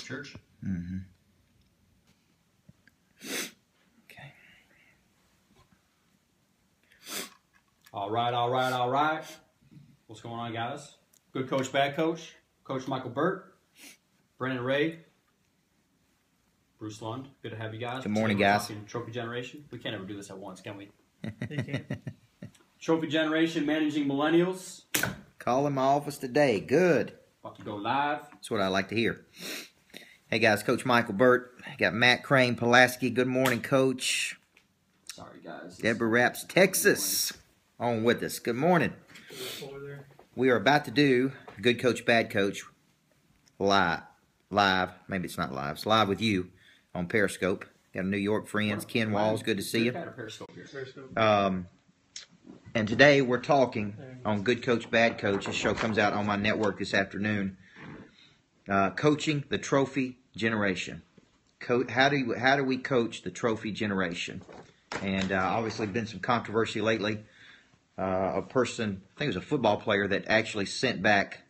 church. Mm-hmm. Okay. All right. What's going on, guys? Good coach, bad coach. Coach Michael Burt, Brandon Ray, Bruce Lund. Good to have you guys. Good morning, Today we're guys. talking Trophy Generation. We can't ever do this at once, can we? You can. Trophy Generation, managing millennials. Call in my office today. Good. About to go live. That's what I like to hear. Hey, guys. Coach Michael Burt. Got Matt Crane, Pulaski. Good morning, Coach. Sorry, guys. Deborah Raps, Texas, on with us. Good morning. We are about to do Good Coach, Bad Coach live. Maybe it's not live. It's live with you on Periscope. Got New York friends. Ken Walls, good to see you. Periscope here. And today we're talking on Good Coach, Bad Coach. This show comes out on my network this afternoon. Coaching the Trophy Generation. How do we coach the Trophy Generation? And obviously been some controversy lately. A person, I think it was a football player, that actually sent back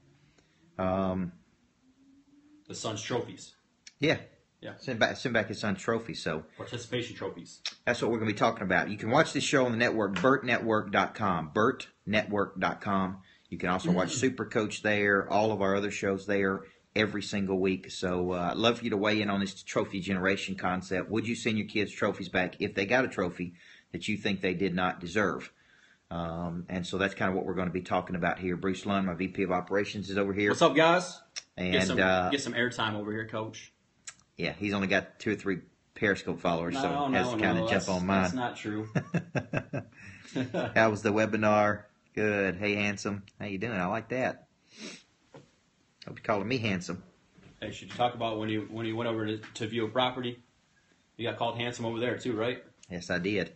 The son's trophies. Yeah. Yeah. Send back his son's trophy. So Participation trophies. that's what we're going to be talking about. You can watch this show on the network, BurtNetwork.com. BurtNetwork.com. You can also watch Super Coach there, all of our other shows there every single week. So I'd love for you to weigh in on this trophy generation concept. Would you send your kids trophies back if they got a trophy that you think they did not deserve? And so that's kind of what we're going to be talking about here. Bruce Lund, my VP of Operations, is over here. What's up, guys? And get some airtime over here, Coach. Yeah, he's only got 2 or 3 Periscope followers, so has to kind of jump on mine. That's not true. How was the webinar? Good. Hey, handsome. How you doing? I like that. Hope you're calling me handsome. Hey, should you talk about when you went over to view a property? You got called handsome over there too, right? Yes, I did.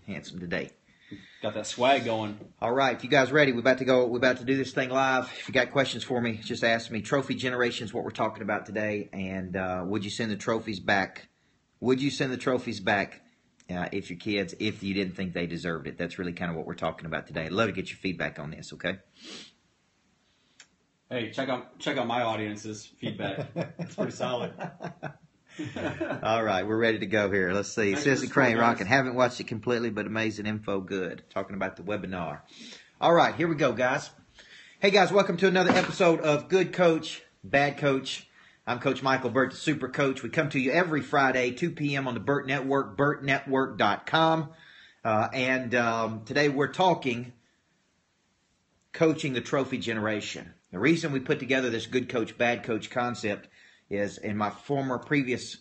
Handsome today. Got that swag going. All right, if you guys ready, we're about to do this thing live. If you got questions for me, just ask me. Trophy generation is what we're talking about today. And would you send the trophies back? Would you send the trophies back if your kids, if you didn't think they deserved it? That's really kind of what we're talking about today. I'd love to get your feedback on this, okay? Hey, check out my audience's feedback. It's pretty solid. All right, we're ready to go here. Let's see. Sissy Crane rocking. Haven't watched it completely, but amazing info. Good. Talking about the webinar. All right, here we go, guys. Hey, guys, welcome to another episode of Good Coach, Bad Coach. I'm Coach Michael Burt, the Super Coach. We come to you every Friday, 2 p.m. on the Burt Network, BurtNetwork.com. And today we're talking coaching the trophy generation. The reason we put together this Good Coach, Bad Coach concept is in my previous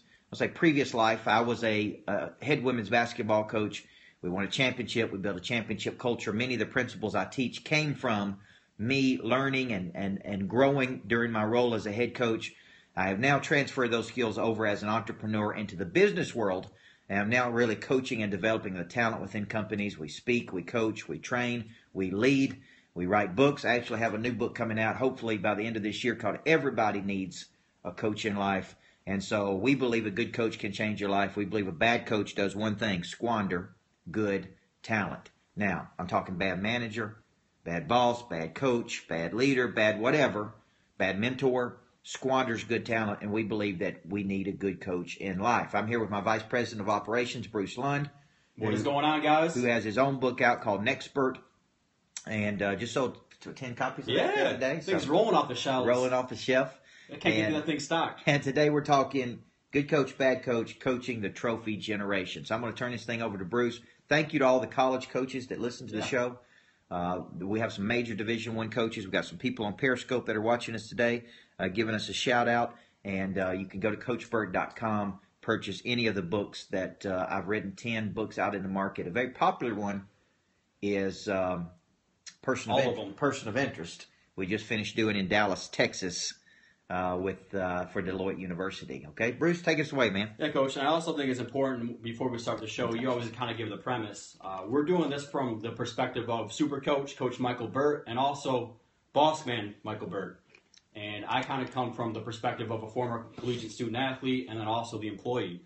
life, I was a head women's basketball coach. We won a championship. We built a championship culture. Many of the principles I teach came from me learning and growing during my role as a head coach. I have now transferred those skills over as an entrepreneur into the business world, and I'm now really coaching and developing the talent within companies. We speak, we coach, we train, we lead, we write books. I actually have a new book coming out, hopefully by the end of this year, called Everybody Needs a Coach in Life. And so we believe a good coach can change your life. We believe a bad coach does one thing: squander good talent. Now, I'm talking bad manager, bad boss, bad coach, bad leader, bad whatever, bad mentor, squanders good talent, and we believe that we need a good coach in life. I'm here with my Vice President of Operations, Bruce Lund. What is going on, guys? Who has his own book out called Nexpert, and just sold 10 copies of that the other day. Things rolling off the shelves. Rolling off the shelf. I can't get that thing stocked. And today we're talking Good Coach, Bad Coach, coaching the trophy generation. So I'm going to turn this thing over to Bruce. Thank you to all the college coaches that listen to the show. We have some major Division I coaches. We've got some people on Periscope that are watching us today, giving us a shout out. And you can go to CoachBurt.com, purchase any of the books that I've written, 10 books out in the market. A very popular one is Person of Interest. We just finished doing in Dallas, Texas, for Deloitte University. Okay, Bruce, take us away, man. Yeah, Coach. And I also think it's important, before we start the show, you always kind of give the premise. We're doing this from the perspective of Super Coach, Coach Michael Burt, and also Boss Man Michael Burt. And I kind of come from the perspective of a former collegiate student athlete and then also the employee.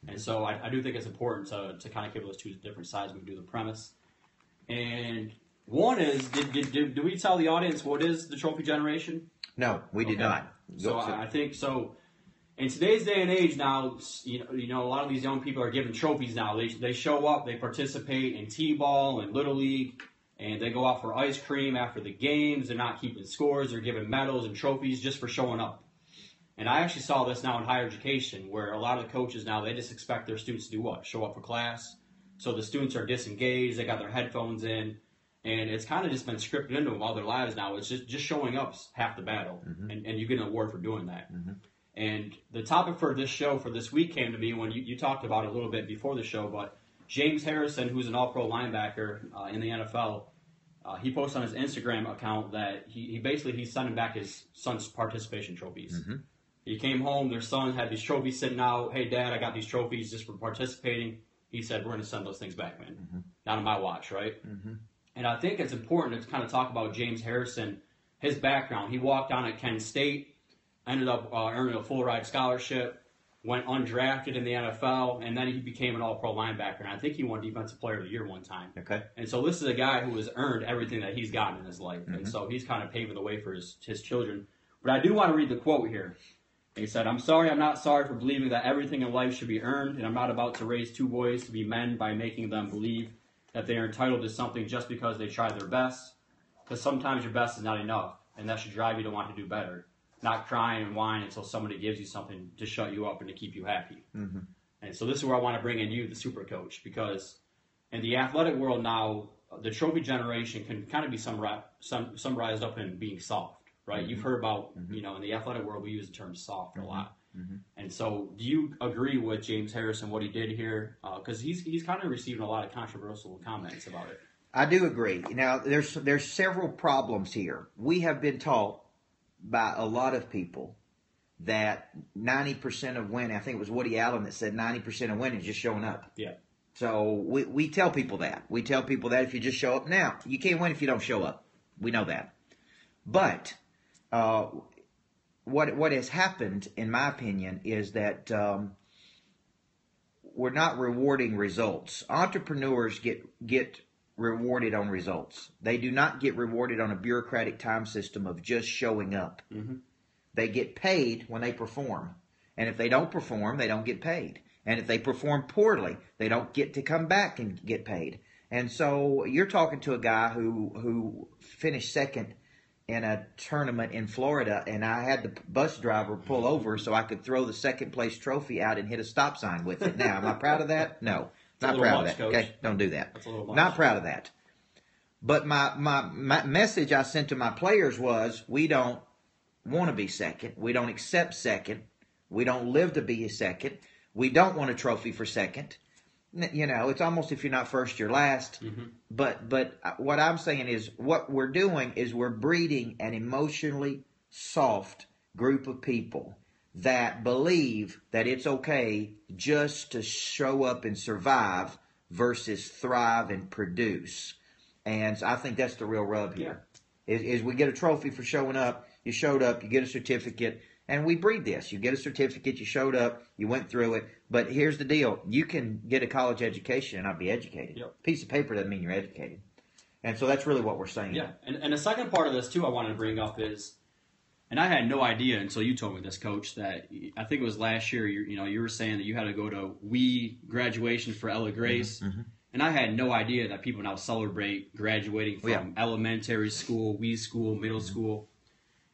And so I do think it's important to kind of give those two different sides when we do the premise. And one is, did we tell the audience what is the trophy generation? No, we did not. So I think so. In today's day and age now, you know, a lot of these young people are given trophies now. They show up, they participate in T-ball and Little League, and they go out for ice cream after the games. They're not keeping scores. They're given medals and trophies just for showing up. And I actually saw this now in higher education, where a lot of the coaches now, they just expect their students to do what? Show up for class. So the students are disengaged. They got their headphones in. And it's kind of just been scripted into them all their lives now. It's just showing up's half the battle. And you get an award for doing that. And the topic for this show for this week came to me when you talked about it a little bit before the show, but James Harrison, who's an all-pro linebacker in the NFL, he posted on his Instagram account that he's sending back his son's participation trophies. He came home, their son had these trophies sitting out. Hey, Dad, I got these trophies just for participating. He said, we're going to send those things back, man. Not on my watch, right? And I think it's important to kind of talk about James Harrison, his background. He walked on at Kent State, ended up earning a full-ride scholarship, went undrafted in the NFL, and then he became an all-pro linebacker. And I think he won Defensive Player of the Year one time. Okay. And so this is a guy who has earned everything that he's gotten in his life. And so he's kind of paving the way for his children. But I do want to read the quote here. He said, I'm not sorry for believing that everything in life should be earned, and I'm not about to raise two boys to be men by making them believe that they are entitled to something just because they try their best. Because sometimes your best is not enough, and that should drive you to want to do better. Not crying and whine until somebody gives you something to shut you up and to keep you happy. And so this is where I want to bring in you, the super coach, because in the athletic world now, the trophy generation can kind of be summarized up in being soft, right? You've heard about, you know, in the athletic world, we use the term soft a lot. And so do you agree with James Harrison, what he did here? Because he's kind of receiving a lot of controversial comments about it. I do agree. Now, there's several problems here. We have been taught by a lot of people that 90% of winning, I think it was Woody Allen that said 90% of winning is just showing up. Yeah. So we tell people that. We tell people that if you just show up. Now, you can't win if you don't show up. We know that. But what has happened, in my opinion, is that we're not rewarding results. Entrepreneurs get rewarded on results. They do not get rewarded on a bureaucratic time system of just showing up. They get paid when they perform. And if they don't perform, they don't get paid. And if they perform poorly, they don't get to come back and get paid. And so you're talking to a guy who finished second in a tournament in Florida, and I had the bus driver pull over so I could throw the second place trophy out and hit a stop sign with it. Now, am I proud of that? No. Not proud of that. Coach. Okay, don't do that. Not proud of that. But my message I sent to my players was, we don't want to be second. We don't accept second. We don't live to be a second. We don't want a trophy for second. You know, it's almost if you're not first, you're last. But what I'm saying is, what we're doing is we're breeding an emotionally soft group of people that believe that it's okay just to show up and survive versus thrive and produce. And I think that's the real rub here. Is we get a trophy for showing up. You showed up, you get a certificate, and we breed this. You get a certificate, you showed up, you went through it. But here's the deal. You can get a college education and not be educated. A piece of paper doesn't mean you're educated. And so that's really what we're saying. Yeah, and the second part of this, too, I wanted to bring up is, and I had no idea until you told me this, Coach, that I think it was last year, you were saying that you had to go to graduation for Ella Grace. And I had no idea that people now celebrate graduating from elementary school, school, middle school.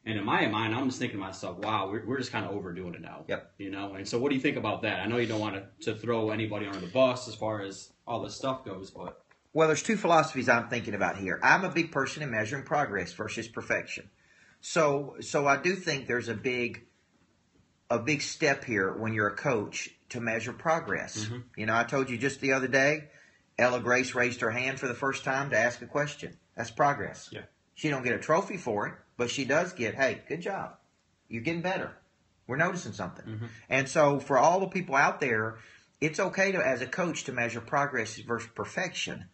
And in my mind, I'm just thinking to myself, wow, we're just kind of overdoing it now. You know? And so what do you think about that? I know you don't want to throw anybody under the bus as far as all this stuff goes, but... Well, there's two philosophies I'm thinking about here. I'm a big person in measuring progress versus perfection. So I do think there's a big step here when you're a coach to measure progress. You know, I told you just the other day, Ella Grace raised her hand for the first time to ask a question. That's progress. She don't get a trophy for it, but she does get, hey, good job. You're getting better. We're noticing something. And so for all the people out there, it's okay to, as a coach, to measure progress versus perfection.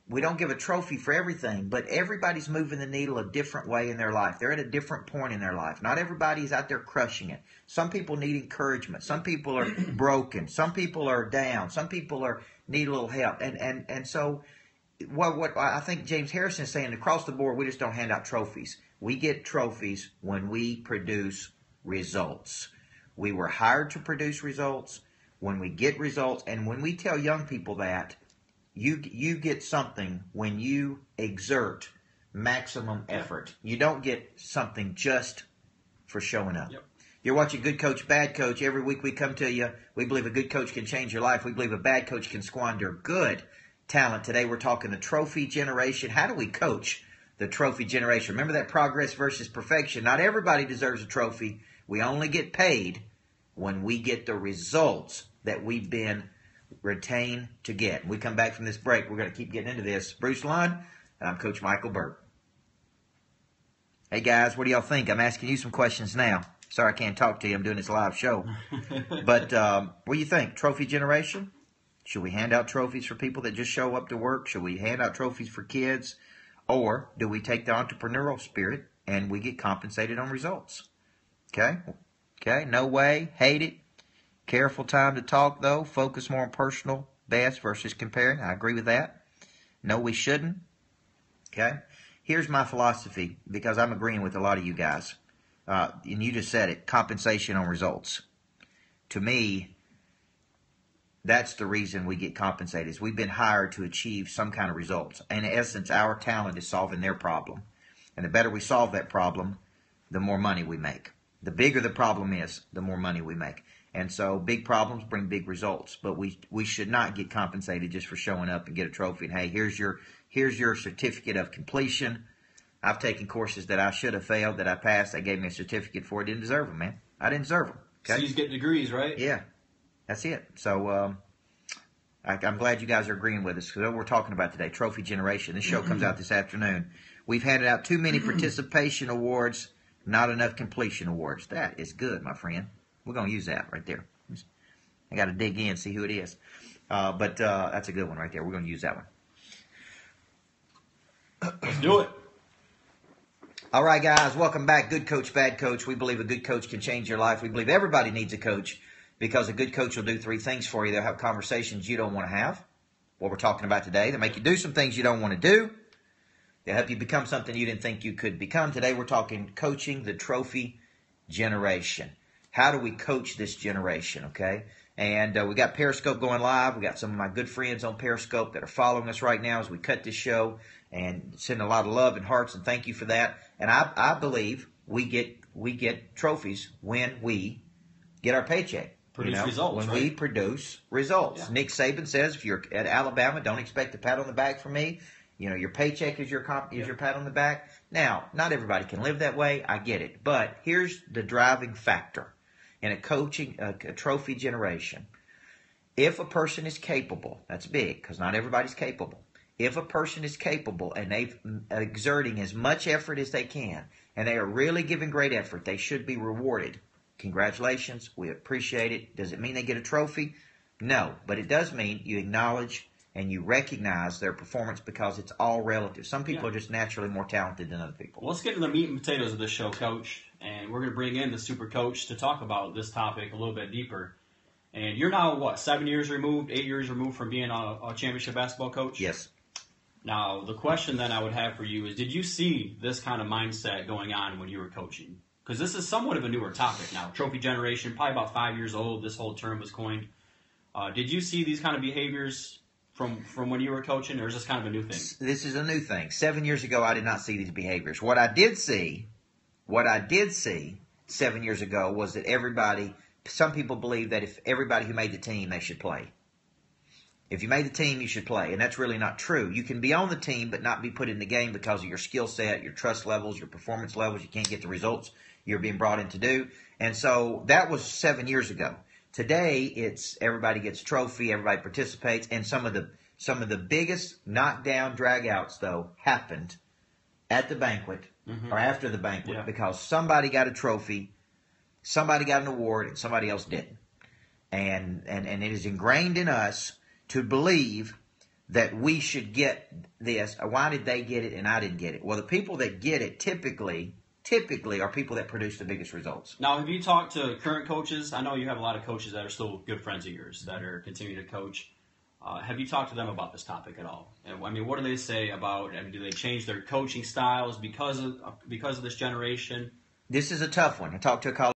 We don't give a trophy for everything, but everybody's moving the needle a different way in their life. They're at a different point in their life. Not everybody's out there crushing it. Some people need encouragement. Some people are broken. Some people are down. Some people need a little help. And so what I think James Harrison is saying, across the board, we just don't hand out trophies. We get trophies when we produce results. We were hired to produce results. When we get results, and when we tell young people that, you get something when you exert maximum effort. You don't get something just for showing up. Yep. You're watching Good Coach, Bad Coach. Every week we come to you. We believe a good coach can change your life. We believe a bad coach can squander good talent. Today we're talking the trophy generation. How do we coach the trophy generation? Remember that progress versus perfection. Not everybody deserves a trophy. We only get paid when we get the results that we've been retained to get. When we come back from this break, we're going to keep getting into this. Bruce Lund, and I'm Coach Michael Burt. Hey guys, what do y'all think? I'm asking you some questions now. Sorry I can't talk to you. I'm doing this live show. But what do you think? Trophy generation? Should we hand out trophies for people that just show up to work? Should we hand out trophies for kids? Or do we take the entrepreneurial spirit and we get compensated on results? Okay? Okay, no way. Hate it. Careful time to talk, though. Focus more on personal best versus comparing. I agree with that. No, we shouldn't. Okay? Here's my philosophy, because I'm agreeing with a lot of you guys. And you just said it, compensation on results. To me, that's the reason we get compensated, is we've been hired to achieve some kind of results. In essence, our talent is solving their problem. And the better we solve that problem, the more money we make. The bigger the problem is, the more money we make. And so big problems bring big results. But we should not get compensated just for showing up and get a trophy. And hey, here's your certificate of completion. I've taken courses that I should have failed, that I passed. They gave me a certificate for it. Didn't deserve them, man. I didn't deserve them. Okay? So you get degrees, right? Yeah. That's it. So I'm glad you guys are agreeing with us, because what we're talking about today, trophy generation. This show comes out this afternoon. We've handed out too many participation awards, not enough completion awards. That is good, my friend. We're going to use that right there. I got to dig in and see who it is. But that's a good one right there. We're going to use that one. Let's do it. All right, guys, welcome back. Good Coach, Bad Coach. We believe a good coach can change your life. We believe everybody needs a coach, because a good coach will do three things for you. They'll have conversations you don't want to have, what we're talking about today. They'll make you do some things you don't want to do. They'll help you become something you didn't think you could become. Today we're talking coaching the trophy generation. How do we coach this generation, okay? And we got Periscope going live. We got some of my good friends on Periscope that are following us right now as we cut this show, and send a lot of love and hearts, and thank you for that. And I believe we get trophies when we get our paycheck. Produce results, when right? we produce results. Yeah. Nick Saban says, if you're at Alabama, don't expect a pat on the back from me. Your paycheck is your pat on the back. Now, not everybody can live that way. I get it. But here's the driving factor in a trophy generation. If a person is capable, that's big, because not everybody's capable. If a person is capable and they're exerting as much effort as they can, and they are really giving great effort, they should be rewarded. Congratulations. We appreciate it. Does it mean they get a trophy? No, but it does mean you acknowledge and you recognize their performance, because it's all relative. Some people are just naturally more talented than other people. Well, let's get to the meat and potatoes of this show, Coach. And we're going to bring in the super coach to talk about this topic a little bit deeper. And you're now, 7 years removed, 8 years removed from being a championship basketball coach? Yes. Now, the question that I would have for you is, did you see this kind of mindset going on when you were coaching? Because this is somewhat of a newer topic now. Trophy generation, probably about 5 years old. This whole term was coined. Did you see these kind of behaviors from when you were coaching, or is this kind of a new thing? This is a new thing. 7 years ago, I did not see these behaviors. What I did see 7 years ago was that some people believe that if everybody who made the team, they should play. If you made the team, you should play. And that's really not true. You can be on the team but not be put in the game because of your skill set, your trust levels, your performance levels. You can't get the results you're being brought in to do. And so that was 7 years ago. Today, it's everybody gets a trophy, everybody participates, and some of the biggest knockdown dragouts, though, happened at the banquet or after the banquet because somebody got a trophy, somebody got an award, and somebody else didn't. And it is ingrained in us to believe that we should get this. Why did they get it and I didn't get it? Well, the people that get it typically are people that produce the biggest results. Now, have you talked to current coaches? I know you have a lot of coaches that are still good friends of yours that are continuing to coach. Have you talked to them about this topic at all? I mean, what do they say about? I mean, do they change their coaching styles because of this generation? This is a tough one. I talked to a college